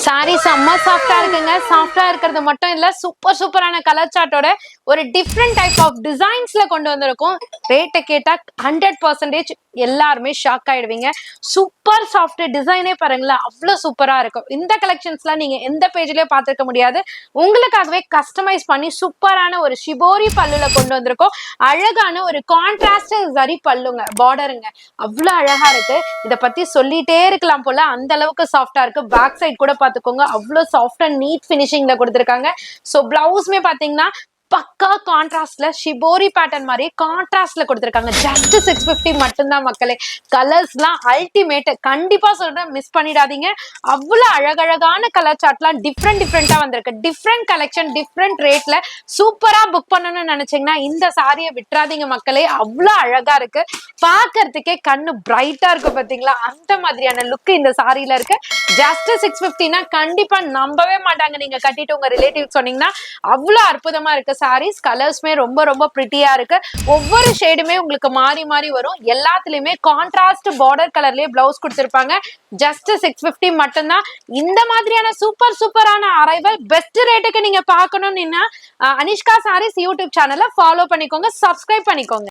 Sorry செம்ம சாஃப்டா இருக்குங்க. சாஃப்டா இருக்கிறது மட்டும் இல்ல, சூப்பரான கலர் சார்ட்டோட ஒரு டிஃப்ரெண்ட் டைப் ஆஃப் டிசைன்ஸ்ல கொண்டு வந்திருக்கோம். ரேட்டை கேட்டா 100% எல்லாருமே ஷாக் ஆயிடுவீங்க. சூப்பர் சாஃப்ட் டிசைனே பாருங்களேன், அவ்வளவு சூப்பரா இருக்கும். இந்த கலெக்ஷன்ஸ்லாம் நீங்க எந்த பேஜ்லயும் பார்த்திருக்க முடியாது. உங்களுக்காகவே கஸ்டமைஸ் பண்ணி சூப்பரான ஒரு ஷிபோரி பல்லுல கொண்டு வந்திருக்கோம். அழகான ஒரு கான்ட்ராஸ்ட் சரி பல்லுங்க, பார்டருங்க, அவ்வளவு அழகா இருக்கு. இத பத்தி சொல்லிட்டே இருக்கலாம் போல, அந்த அளவுக்கு சாஃப்டா இருக்கு. பேக் சைட் கூட பாத்துக்கோங்க, அவ்வளவு சாஃப்ட் அண்ட் நீட் பினிஷிங்ல கொடுத்திருக்காங்க. சோ பிளவுஸ்மே பாத்தீங்கன்னா பக்கா கான்ட்ராஸ்ட்ல ஷிபோரி பேட்டர்ன் மாதிரி கான்ட்ராஸ்ட்ல கொடுத்திருக்காங்க. ஜஸ்ட் 650 மட்டும்தான் மக்களே. கலர்ஸ்லாம் அல்டிமேட், கண்டிப்பா சொல்றேன், மிஸ் பண்ணிடாதீங்க. அவ்வளவு அழகழகான கலர் சார்ட்லாம் டிஃப்ரெண்டா வந்திருக்கு. டிஃப்ரெண்ட் கலெக்ஷன், டிஃப்ரெண்ட் ரேட்ல சூப்பரா புக் பண்ணணும்னு நினைச்சீங்கன்னா இந்த சாரியை விட்டுறாதீங்க மக்களே. அவ்வளவு அழகா இருக்கு, பாக்குறதுக்கே கண்ணு பிரைட்டா இருக்கு. பாத்தீங்களா, அந்த மாதிரியான லுக் இந்த சாரியில இருக்கு. ஜஸ்ட் 650னா கண்டிப்பா நம்பவே மாட்டாங்க. நீங்க கட்டிட்டு உங்க ரிலேட்டிவ் சொன்னீங்கன்னா அவ்வளவு அற்புதமா இருக்கு சாரீஸ். கலர்ஸ்மே ரொம்ப பிரிட்டியா இருக்கு. ஒவ்வொரு ஷேடுமே உங்களுக்கு மாறி மாறி வரும். எல்லாத்துலயுமே கான்ட்ராஸ்ட் பார்டர் கலர்லயே பிளவுஸ் கொடுத்திருப்பாங்க. ஜஸ்ட் 650 மட்டும்தான். இந்த மாதிரியான சூப்பரான அரைவல் பெஸ்ட் ரேட்டுக்கு நீங்க பார்க்கணும்னு அனிஷ்கா சாரீஸ் யூடியூப் சேனலை ஃபாலோ பண்ணிக்கோங்க, சப்ஸ்கிரைப் பண்ணிக்கோங்க.